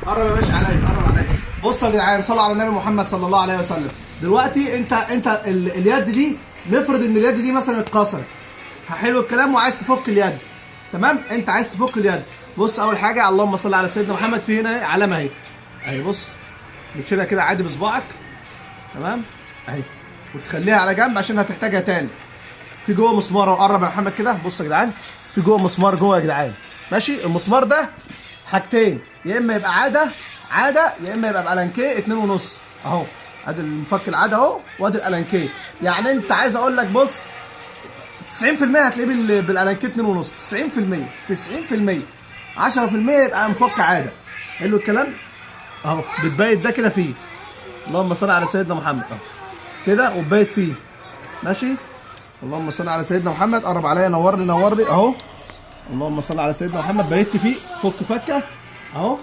قرب يا باشا عليا، قرب عليا. بصوا يا جدعان، صلوا على النبي محمد صلى الله عليه وسلم. دلوقتي انت اليد دي، نفرض ان اليد دي مثلا اتكسرت. حلو الكلام، وعايز تفك اليد. تمام، انت عايز تفك اليد. بص، اول حاجه اللهم صل على سيدنا محمد، في هنا علامه اهي. اهي بص، بتشيلها كده عادي بصباعك. تمام اهي، وتخليها على جنب عشان هتحتاجها تاني. في جوه مسمار اهو، قرب يا محمد كده. بص يا جدعان، في جوه مسمار جوه يا جدعان. ماشي، المسمار ده حاجتين، يا اما يبقى عاده يا اما يبقى بالانكيه 2.5 اهو. ادي المفك العاده اهو، وادي الالانكيه. يعني انت عايز اقول لك بص، 90% هتلاقيه بالالانكيه 2.5. 90%. 10% يبقى مفك عاده. حلو الكلام اهو. بتبيت ده كده فيه، اللهم صل على سيدنا محمد اهو كده، وبيت فيه. ماشي، اللهم صل على سيدنا محمد. قرب عليا، نور لي اهو. اللهم صل على سيدنا محمد. بيت فيه، فك فكه اهو.